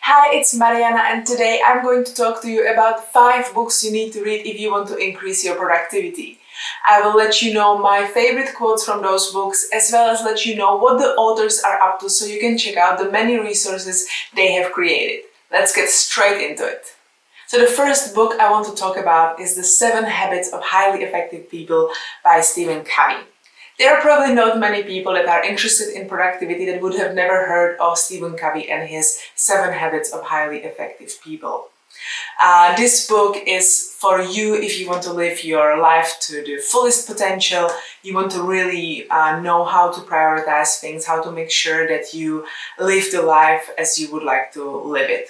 Hi, it's Mariana, and today I'm going to talk to you about 5 books you need to read if you want to increase your productivity. I will let you know my favorite quotes from those books, as well as let you know what the authors are up to so you can check out the many resources they have created. Let's get straight into it. So the first book I want to talk about is The 7 Habits of Highly Effective People by Stephen Covey. There are probably not many people that are interested in productivity that would have never heard of Stephen Covey and his 7 Habits of Highly Effective People. This book is for you if you want to live your life to the fullest potential. You want to really know how to prioritize things, how to make sure that you live the life as you would like to live it.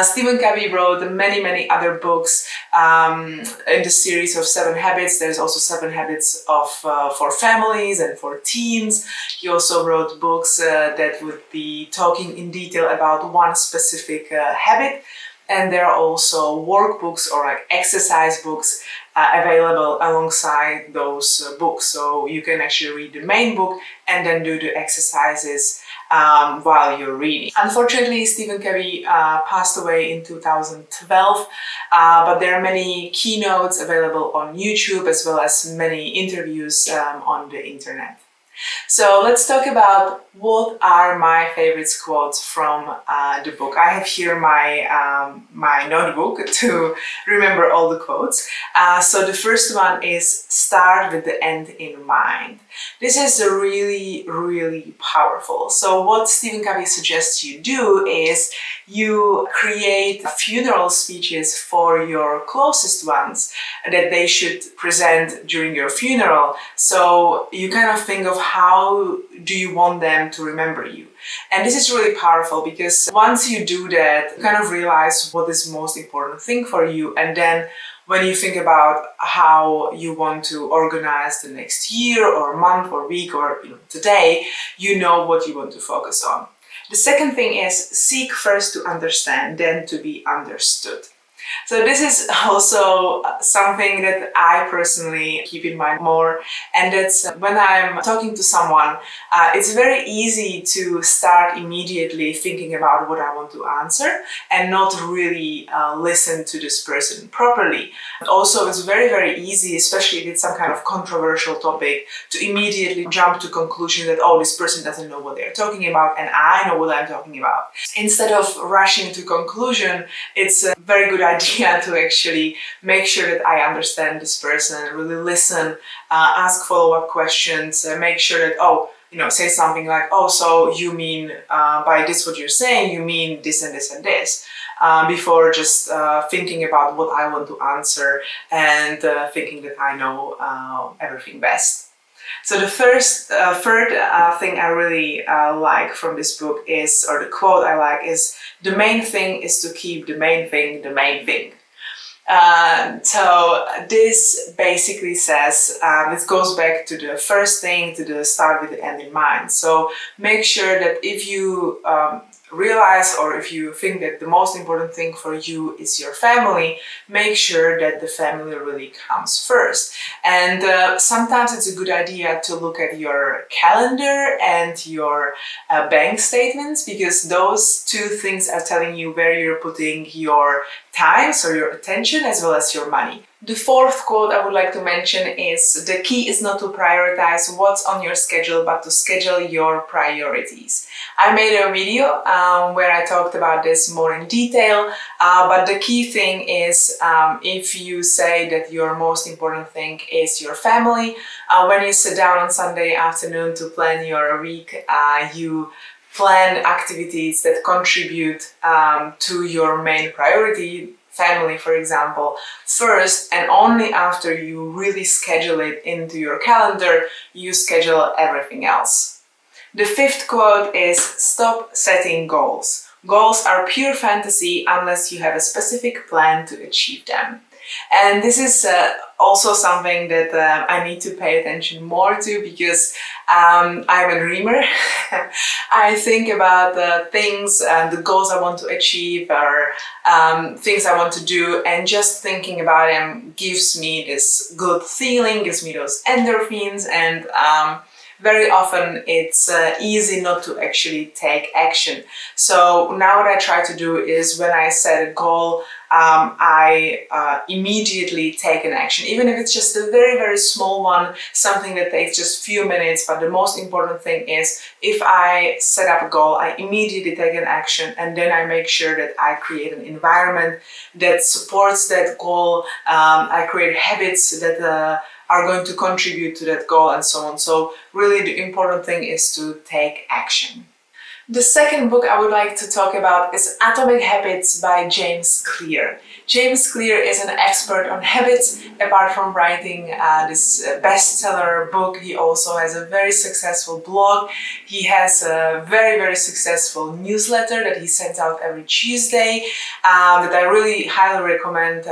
Stephen Covey wrote many other books in the series of 7 habits. There's also 7 habits for families and for teens. He also wrote books that would be talking in detail about one specific habit. And there are also workbooks or like exercise books available alongside those books. So you can actually read the main book and then do the exercises while you're reading. Unfortunately, Stephen Covey passed away in 2012, but there are many keynotes available on YouTube as well as many interviews on the internet. So let's talk about what are my favorite quotes from the book. I have here my notebook to remember all the quotes. So the first one is start with the end in mind. This is really powerful. So what Stephen Covey suggests you do is you create funeral speeches for your closest ones that they should present during your funeral. So you kind of think of how do you want them to remember you. And this is really powerful because once you do that, you kind of realize what is the most important thing for you. And then when you think about how you want to organize the next year or month or week or today, you know what you want to focus on. The second thing is seek first to understand, then to be understood. So this is also something that I personally keep in mind more, and that's when I'm talking to someone, it's very easy to start immediately thinking about what I want to answer and not really listen to this person properly. And also it's very easy, especially if it's some kind of controversial topic, to immediately jump to conclusion that, oh, this person doesn't know what they're talking about and I know what I'm talking about. Instead of rushing to conclusion, it's a very good idea to actually make sure that I understand this person, really listen, ask follow-up questions, make sure that, say something like, oh, so you mean by this what you're saying, you mean this and this and this, before just thinking about what I want to answer and thinking that I know everything best. So the third thing I really like from this book is, or the quote I like is, the main thing is to keep the main thing the main thing. So this basically says, it goes back to the first thing, to the start with the end in mind. So make sure that if you realize or if you think that the most important thing for you is your family, make sure that the family really comes first. And sometimes it's a good idea to look at your calendar and your bank statements, because those two things are telling you where you're putting your time, so your attention, as well as your money. The fourth quote I would like to mention is, the key is not to prioritize what's on your schedule, but to schedule your priorities. I made a video where I talked about this more in detail, but the key thing is, if you say that your most important thing is your family, when you sit down on Sunday afternoon to plan your week, you plan activities that contribute to your main priority, family for example, first, and only after you really schedule it into your calendar, you schedule everything else. The fifth quote is, stop setting goals. Goals are pure fantasy unless you have a specific plan to achieve them. And this is also something that I need to pay attention more to, because I'm a dreamer. I think about the things and the goals I want to achieve, or things I want to do, and just thinking about them gives me this good feeling, gives me those endorphins, and very often it's easy not to actually take action. So now what I try to do is when I set a goal, I immediately take an action, even if it's just a very, very small one, something that takes just a few minutes. But the most important thing is if I set up a goal, I immediately take an action, and then I make sure that I create an environment that supports that goal. I create habits that are going to contribute to that goal and so on. So really the important thing is to take action. The second book I would like to talk about is Atomic Habits by James Clear. James Clear is an expert on habits. Apart from writing this bestseller book, he also has a very successful blog. He has a very, very successful newsletter that he sends out every Tuesday that I really highly recommend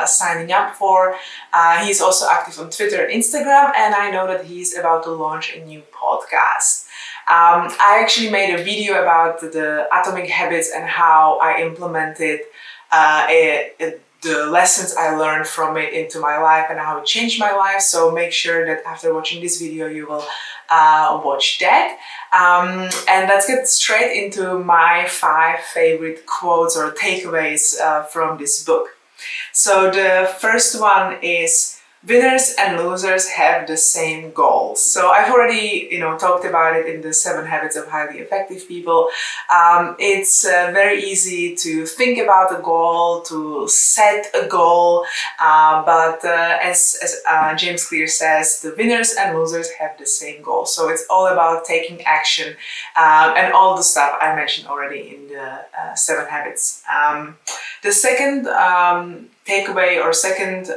signing up for. He's also active on Twitter and Instagram, and I know that he's about to launch a new podcast. I actually made a video about the Atomic Habits and how I implemented the lessons I learned from it into my life and how it changed my life. So make sure that after watching this video you will watch that. And let's get straight into my 5 favorite quotes or takeaways from this book. So the first one is, winners and losers have the same goals. So I've already, talked about it in the 7 Habits of Highly Effective People. It's very easy to think about a goal, to set a goal, but as James Clear says, the winners and losers have the same goal. So it's all about taking action and all the stuff I mentioned already in the 7 Habits. The second takeaway or second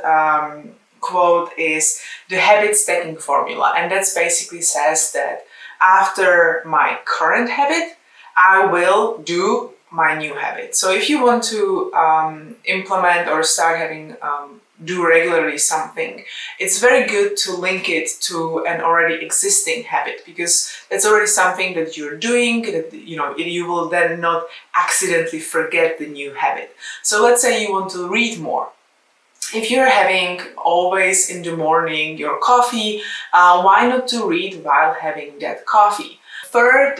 quote is the habit stacking formula, and that basically says that after my current habit I will do my new habit. So if you want to implement or start having do regularly something, it's very good to link it to an already existing habit, because it's already something that you're doing that you will then not accidentally forget the new habit. So let's say you want to read more. If you're having always in the morning your coffee, why not to read while having that coffee? Third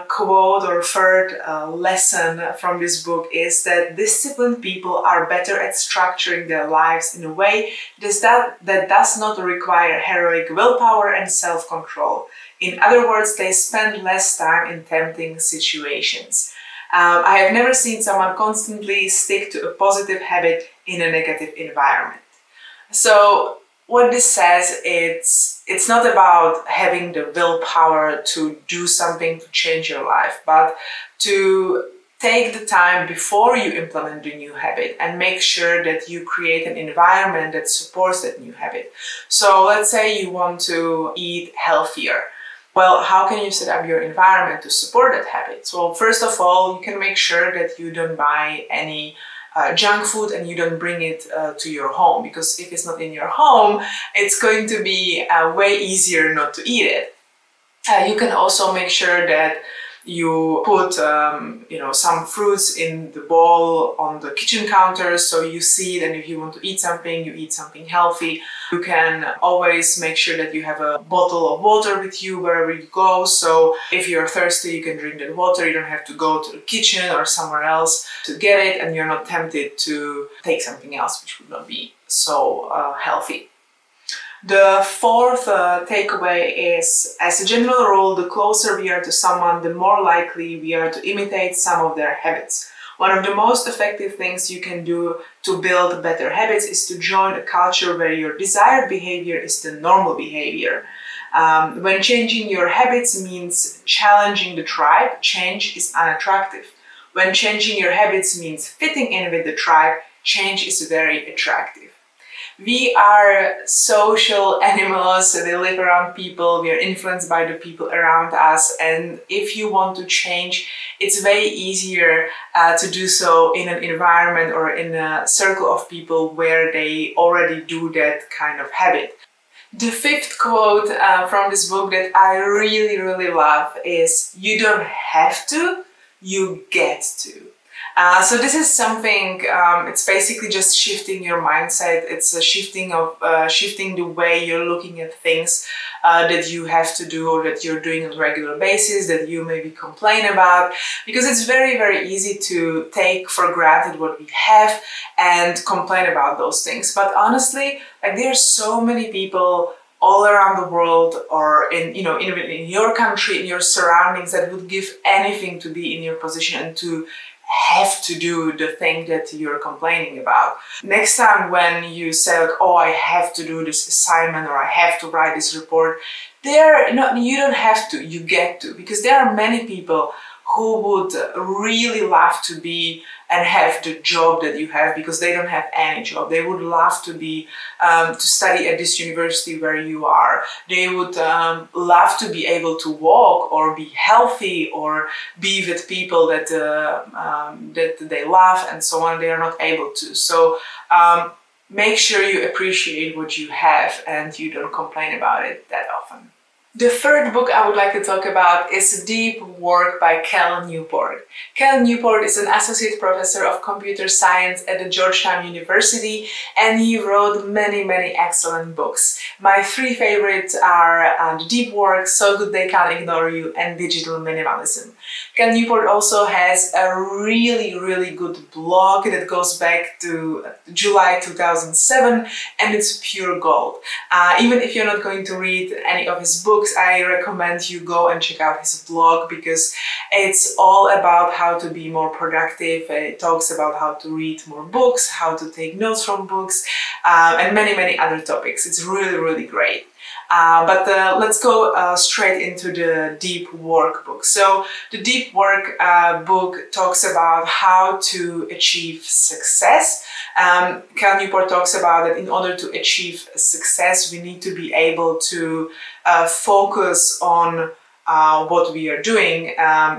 quote or third lesson from this book is that disciplined people are better at structuring their lives in a way that does not require heroic willpower and self-control. In other words, they spend less time in tempting situations. I have never seen someone constantly stick to a positive habit in a negative environment. So what this says, it's not about having the willpower to do something to change your life, but to take the time before you implement the new habit and make sure that you create an environment that supports that new habit. So let's say you want to eat healthier. Well, how can you set up your environment to support that habit? So first of all, you can make sure that you don't buy any junk food and you don't bring it to your home, because if it's not in your home, it's going to be way easier not to eat it. You can also make sure that you put some fruits in the bowl on the kitchen counter so you see it, and if you want to eat something, you eat something healthy. You can always make sure that you have a bottle of water with you wherever you go, so if you're thirsty you can drink that water. You don't have to go to the kitchen or somewhere else to get it, and you're not tempted to take something else which would not be so healthy. The fourth takeaway is, as a general rule, the closer we are to someone, the more likely we are to imitate some of their habits. One of the most effective things you can do to build better habits is to join a culture where your desired behavior is the normal behavior. When changing your habits means challenging the tribe, change is unattractive. When changing your habits means fitting in with the tribe, change is very attractive. We are social animals, we live around people, we are influenced by the people around us, and if you want to change, it's way easier to do so in an environment or in a circle of people where they already do that kind of habit. The fifth quote from this book that I really, really love is, you don't have to, you get to. So this is something, it's basically just shifting your mindset. It's a shifting the way you're looking at things that you have to do or that you're doing on a regular basis, that you maybe complain about, because it's very, very easy to take for granted what we have and complain about those things. But honestly, like, there's so many people all around the world, or in, you know, even in your country, in your surroundings, that would give anything to be in your position and to have to do the thing that you're complaining about. Next time when you say, like, oh, I have to do this assignment, or I have to write this report, you don't have to, you get to, because there are many people who would really love to be and have the job that you have, because they don't have any job. They would love to be to study at this university where you are. They would love to be able to walk or be healthy or be with people that that they love and so on. They are not able to. So make sure you appreciate what you have and you don't complain about it that often. The third book I would like to talk about is Deep Work by Cal Newport. Cal Newport is an associate professor of computer science at the Georgetown University, and he wrote many, many excellent books. My three favorites are Deep Work, So Good They Can't Ignore You, and Digital Minimalism. Cal Newport also has a really, really good blog that goes back to July 2007, and it's pure gold. Even if you're not going to read any of his books, I recommend you go and check out his blog, because it's all about how to be more productive. It talks about how to read more books, how to take notes from books, and many, many other topics. It's really, really great. But let's go straight into the Deep Work book. So the Deep Work book talks about how to achieve success. Cal Newport talks about that in order to achieve success, we need to be able to focus on what we are doing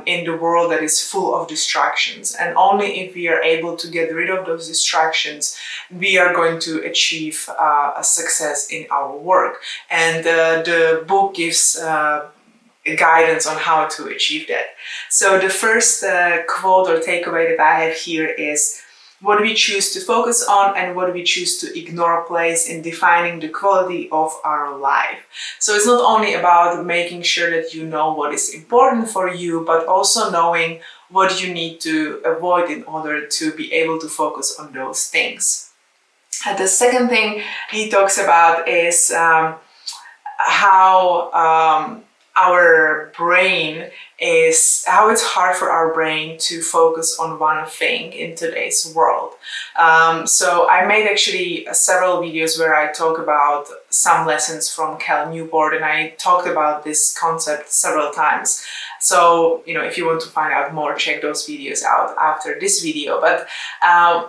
in the world that is full of distractions. And only if we are able to get rid of those distractions, we are going to achieve a success in our work. And the book gives guidance on how to achieve that. So the first quote or takeaway that I have here is: what we choose to focus on and what we choose to ignore plays in defining the quality of our life. So it's not only about making sure that you know what is important for you, but also knowing what you need to avoid in order to be able to focus on those things. The second thing he talks about is how our brain is, how it's hard for our brain to focus on one thing in today's world. So I made actually several videos where I talk about some lessons from Cal Newport, and I talked about this concept several times. So, you know, if you want to find out more, check those videos out after this video. But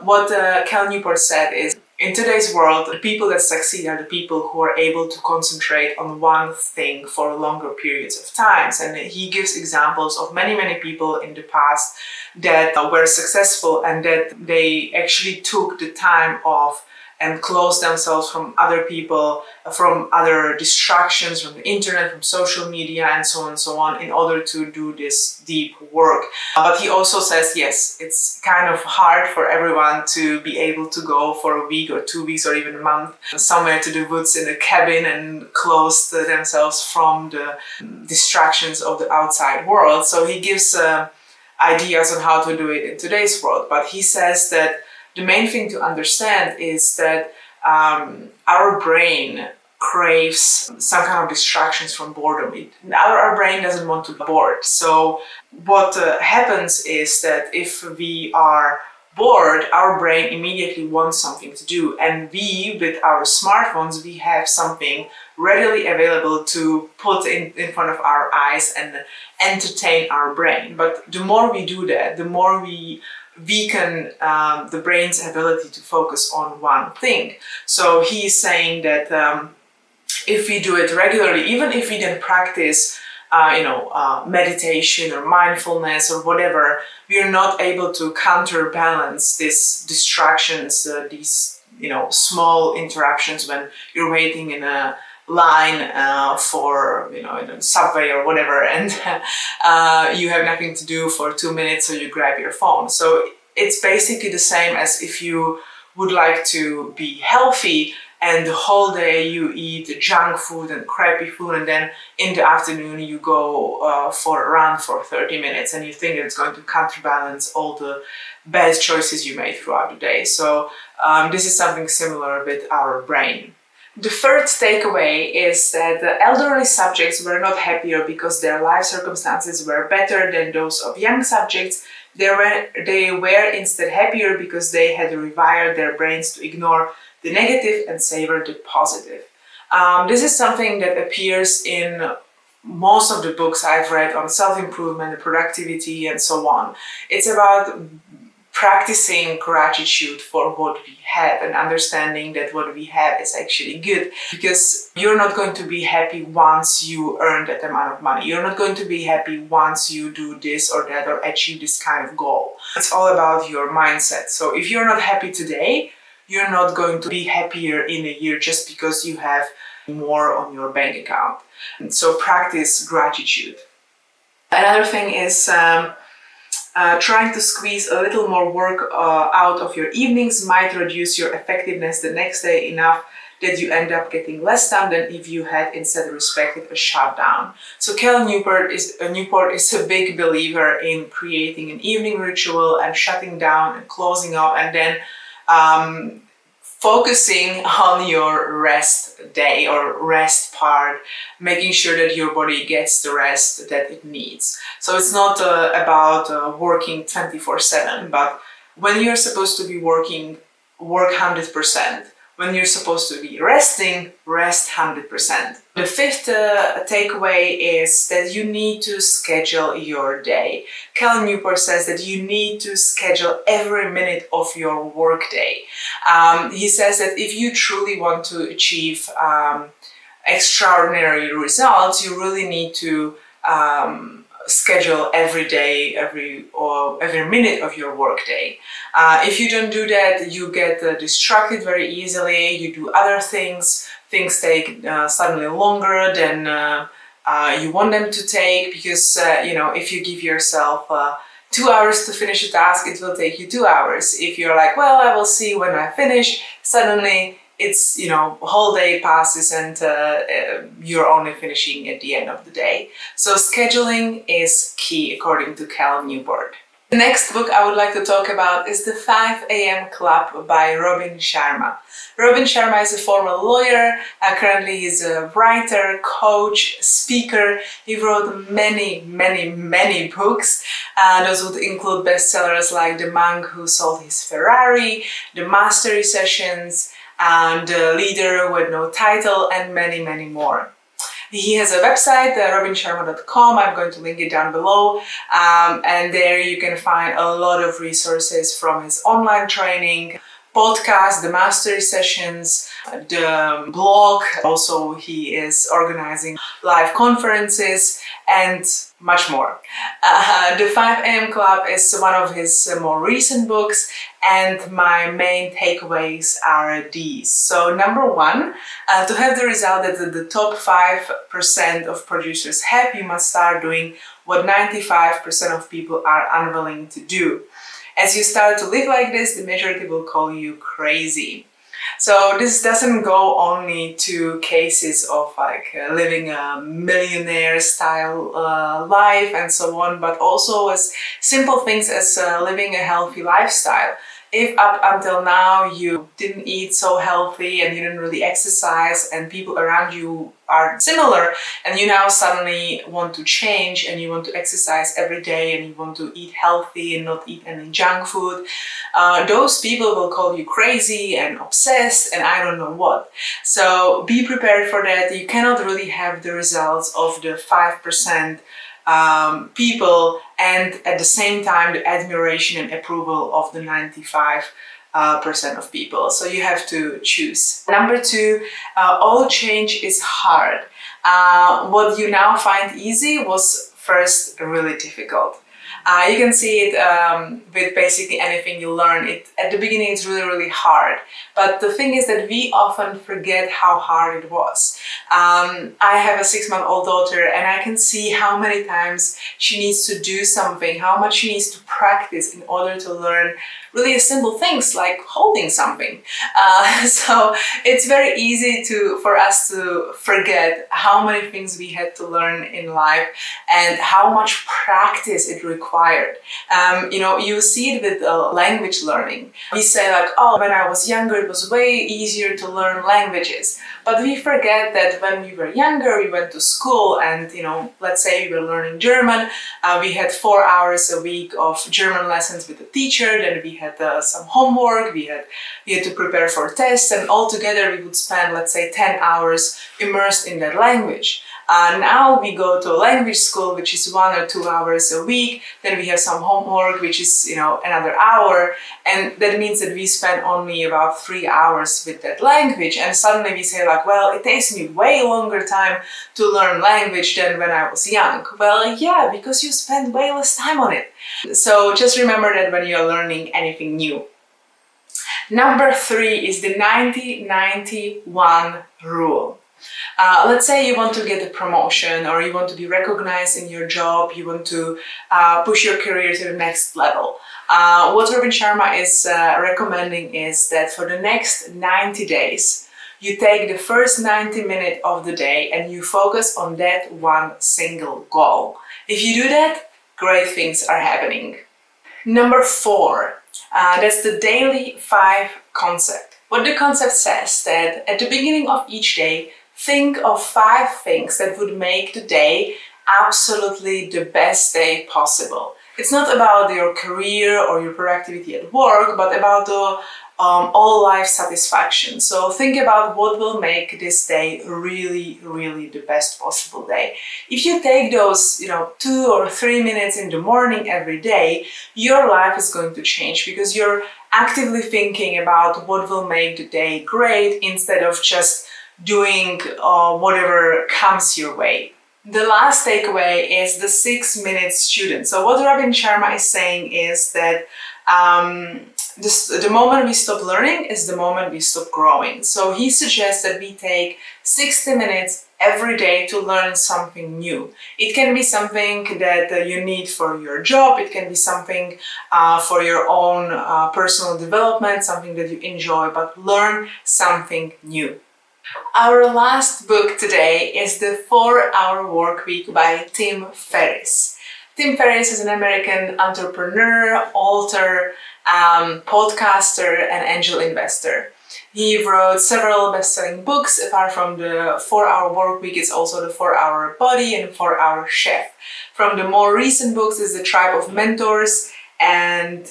what Cal Newport said is, in today's world, the people that succeed are the people who are able to concentrate on one thing for longer periods of times. And he gives examples of many, many people in the past that were successful and that they actually took the time off and closed themselves from other people, from other distractions, from the internet, from social media, and so on, in order to do this deep work. But he also says, yes, it's kind of hard for everyone to be able to go for a week or 2 weeks or even a month somewhere to the woods in a cabin and close themselves from the distractions of the outside world. So he gives ideas on how to do it in today's world. But he says that the main thing to understand is that our brain craves some kind of distractions from boredom. Our brain doesn't want to be bored. So what happens is that if we are bored, our brain immediately wants something to do. And we, with our smartphones, we have something readily available to put in front of our eyes and entertain our brain. But the more we do that, the more we weaken the brain's ability to focus on one thing. So he's saying that if we do it regularly, even if we then practice meditation or mindfulness or whatever, we are not able to counterbalance these distractions, these small interruptions when you're waiting in a line for in a subway or whatever, and you have nothing to do for 2 minutes, so you grab your phone. So it's basically the same as if you would like to be healthy and the whole day you eat junk food and crappy food, and then in the afternoon you go for a run for 30 minutes and you think it's going to counterbalance all the bad choices you made throughout the day. So this is something similar with our brain. The third takeaway is that the elderly subjects were not happier because their life circumstances were better than those of young subjects. They were instead happier because they had rewired their brains to ignore the negative and savor the positive. This is something that appears in most of the books I've read on self-improvement, productivity, and so on. It's about practicing gratitude for what we have and understanding that what we have is actually good, because you're not going to be happy once you earn that amount of money. You're not going to be happy once you do this or that or achieve this kind of goal. It's all about your mindset. So if you're not happy today, you're not going to be happier in a year just because you have more on your bank account. And so practice gratitude. Another thing is trying to squeeze a little more work out of your evenings might reduce your effectiveness the next day enough that you end up getting less done than if you had instead respected a shutdown. So Cal Newport is a big believer in creating an evening ritual and shutting down and closing up, and then focusing on your rest day or rest part, making sure that your body gets the rest that it needs. So it's not about working 24/7, but when you're supposed to be working, work 100%. When you're supposed to be resting, rest 100%. The fifth takeaway is that you need to schedule your day. Cal Newport says that you need to schedule every minute of your workday. He says that if you truly want to achieve extraordinary results, you really need to schedule every day, every minute of your workday. If you don't do that, you get distracted very easily. You do other things. Things take suddenly longer than you want them to take, because if you give yourself 2 hours to finish a task, it will take you 2 hours. If you're like, well, I will see when I finish, suddenly it's, whole day passes and you're only finishing at the end of the day. So scheduling is key, according to Cal Newport. The next book I would like to talk about is The 5 a.m. Club by Robin Sharma. Robin Sharma is a former lawyer. Currently he's a writer, coach, speaker. He wrote many, many, many books. Those would include bestsellers like The Monk Who Sold His Ferrari, The Mastery Sessions, and The Leader Who Had No Title, and many, many more. He has a website, robinsharma.com. I'm going to link it down below. And there you can find a lot of resources from his online training, podcast, the mastery sessions, the blog. Also, he is organizing live conferences and much more. The 5 a.m. Club is one of his more recent books, and my main takeaways are these. So number one, to have the result that the top 5% of producers have, you must start doing what 95% of people are unwilling to do. As you start to live like this, the majority will call you crazy. So this doesn't go only to cases of living a millionaire style life and so on, but also as simple things as living a healthy lifestyle. If up until now you didn't eat so healthy and you didn't really exercise and people around you are similar, and you now suddenly want to change and you want to exercise every day and you want to eat healthy and not eat any junk food, those people will call you crazy and obsessed and I don't know what. So be prepared for that. You cannot really have the results of the 5% people and at the same time the admiration and approval of the 95% of people. So you have to choose. Number two, all change is hard. What you now find easy was first really difficult. You can see it with basically anything you learn. At the beginning, it's really, really hard. But the thing is that we often forget how hard it was. I have a 6-month-old daughter, and I can see how many times she needs to do something, how much she needs to practice in order to learn really simple things like holding something. So it's very easy for us to forget how many things we had to learn in life and how much practice it required. You see it with language learning. We say like, oh, when I was younger, it was way easier to learn languages. But we forget that when we were younger, we went to school and, let's say we were learning German. We had 4 hours a week of German lessons with the teacher. Then we had some homework. We had to prepare for tests, and altogether we would spend, let's say, 10 hours immersed in that language. Now we go to a language school, which is 1 or 2 hours a week. Then we have some homework, which is, another hour. And that means that we spend only about 3 hours with that language. And suddenly we say like, well, it takes me way longer time to learn language than when I was young. Well, yeah, because you spend way less time on it. So just remember that when you're learning anything new. Number 3 is the 90-91 rule. Let's say you want to get a promotion, or you want to be recognized in your job, you want to push your career to the next level. What Robin Sharma is recommending is that for the next 90 days, you take the first 90 minutes of the day and you focus on that one single goal. If you do that, great things are happening. Number 4, that's the daily 5 concept. What the concept says that at the beginning of each day, think of 5 things that would make the day absolutely the best day possible. It's not about your career or your productivity at work, but about the all life satisfaction. So think about what will make this day really, really the best possible day. If you take those, 2 or 3 minutes in the morning every day, your life is going to change because you're actively thinking about what will make the day great instead of just doing whatever comes your way. The last takeaway is the 6-minute student. So what Robin Sharma is saying is that the moment we stop learning is the moment we stop growing. So he suggests that we take 60 minutes every day to learn something new. It can be something that you need for your job. It can be something for your own personal development, something that you enjoy, but learn something new. Our last book today is The 4-Hour Workweek by Tim Ferriss. Tim Ferriss is an American entrepreneur, author, podcaster, and angel investor. He wrote several best-selling books. Apart from the 4-Hour Workweek, it's also the 4-Hour Body and 4-Hour Chef. From the more recent books is The Tribe of Mentors and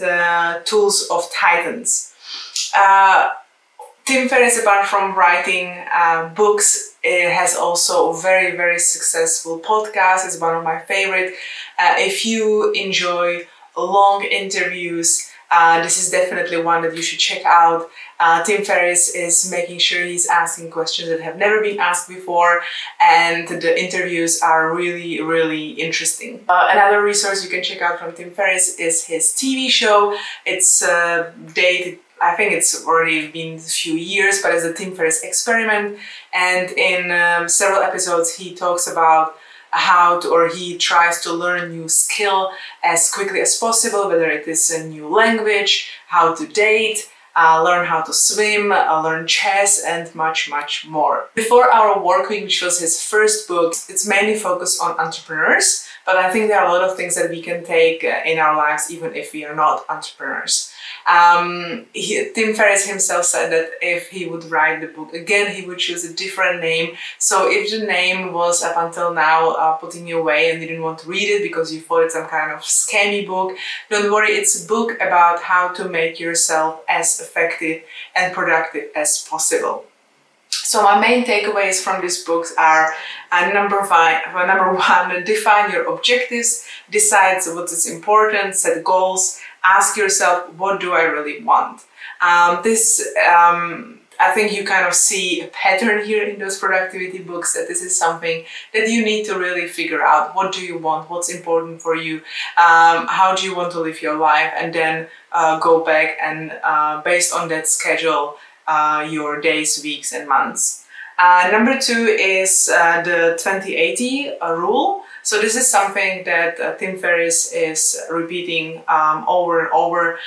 Tools of Titans. Tim Ferriss, apart from writing books, has also a very, very successful podcast. It's one of my favorite. If you enjoy long interviews, this is definitely one that you should check out. Tim Ferriss is making sure he's asking questions that have never been asked before, and the interviews are really, really interesting. Another resource you can check out from Tim Ferriss is his TV show. It's dated, I think it's already been a few years, but it's the Tim Ferriss Experiment. And in several episodes, he talks about he tries to learn a new skill as quickly as possible, whether it is a new language, how to date, learn how to swim, learn chess, and much, much more. The 4-Hour Workweek, which was his first book, it's mainly focused on entrepreneurs, but I think there are a lot of things that we can take in our lives even if we are not entrepreneurs. Tim Ferriss himself said that if he would write the book again, he would choose a different name. So if the name was up until now putting you away and you didn't want to read it because you thought it's some kind of scammy book, don't worry, it's a book about how to make yourself as effective and productive as possible. So my main takeaways from these books are number one, define your objectives, decide what is important, set goals, ask yourself, what do I really want? I think you kind of see a pattern here in those productivity books, that this is something that you need to really figure out. What do you want? What's important for you? How do you want to live your life? And then go back and based on that schedule your days, weeks and months. Number 2 is the 2080 rule. So this is something that Tim Ferriss is repeating over and over.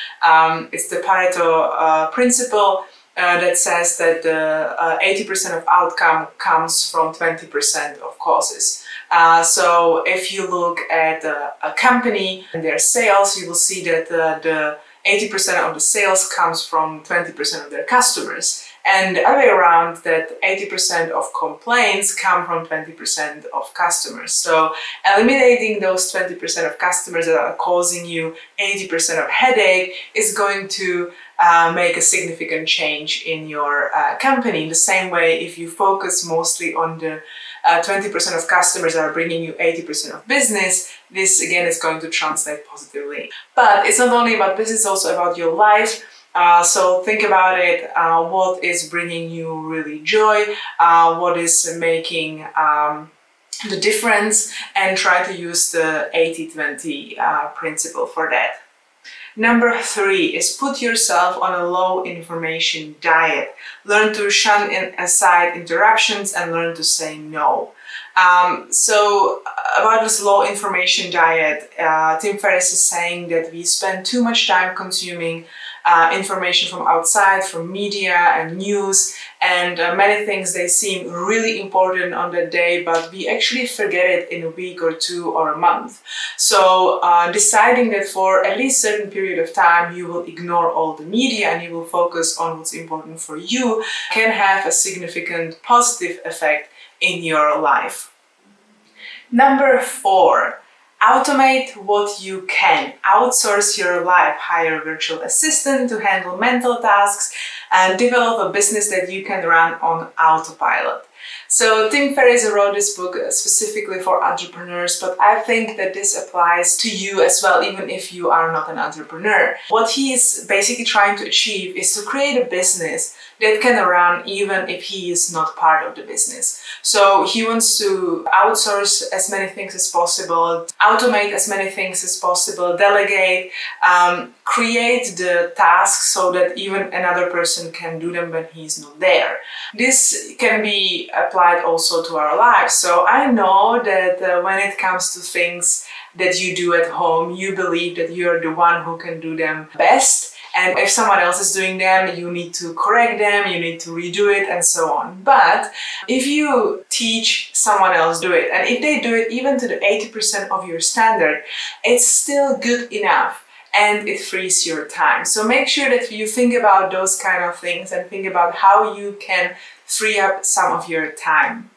It's the Pareto principle that says that 80% of outcome comes from 20% of causes. So if you look at a company and their sales, you will see that the 80% of the sales comes from 20% of their customers. And the other way around, that 80% of complaints come from 20% of customers. So eliminating those 20% of customers that are causing you 80% of headache is going to make a significant change in your company. In the same way, if you focus mostly on the 20% of customers that are bringing you 80% of business, this again is going to translate positively. But it's not only about business, it's also about your life. So think about it, what is bringing you really joy, what is making the difference, and try to use the 80-20 principle for that. Number 3 is put yourself on a low information diet. Learn to shun aside interruptions and learn to say no. So about this low information diet, Tim Ferriss is saying that we spend too much time consuming information from outside, from media and news, and many things, they seem really important on that day, but we actually forget it in a week or 2 or a month. So deciding that for at least a certain period of time you will ignore all the media and you will focus on what's important for you can have a significant positive effect in your life. Number 4. Automate what you can. Outsource your life. Hire a virtual assistant to handle mental tasks and develop a business that you can run on autopilot. So Tim Ferriss wrote this book specifically for entrepreneurs, but I think that this applies to you as well, even if you are not an entrepreneur. What he is basically trying to achieve is to create a business that can run even if he is not part of the business. So he wants to outsource as many things as possible, automate as many things as possible, delegate, create the tasks so that even another person can do them when he's not there. This can be applied also to our lives. So I know that when it comes to things that you do at home, you believe that you're the one who can do them best. And if someone else is doing them, you need to correct them, you need to redo it, and so on. But if you teach someone else do it, and if they do it even to the 80% of your standard, it's still good enough and it frees your time. So make sure that you think about those kind of things and think about how you can free up some of your time.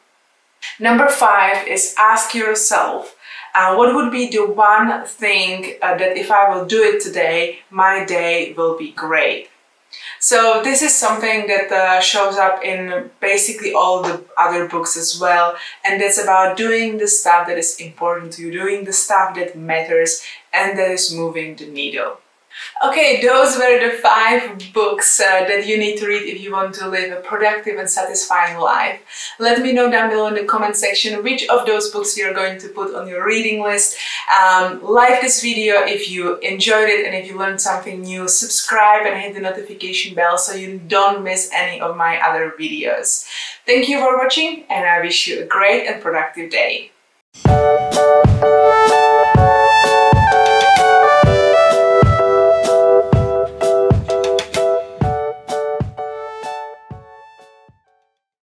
Number 5 is ask yourself, what would be the one thing that if I will do it today, my day will be great? So this is something that shows up in basically all the other books as well. And that's about doing the stuff that is important to you, doing the stuff that matters and that is moving the needle. Okay, those were the 5 books that you need to read if you want to live a productive and satisfying life. Let me know down below in the comment section which of those books you're going to put on your reading list. Like this video if you enjoyed it and if you learned something new. Subscribe and hit the notification bell so you don't miss any of my other videos. Thank you for watching and I wish you a great and productive day.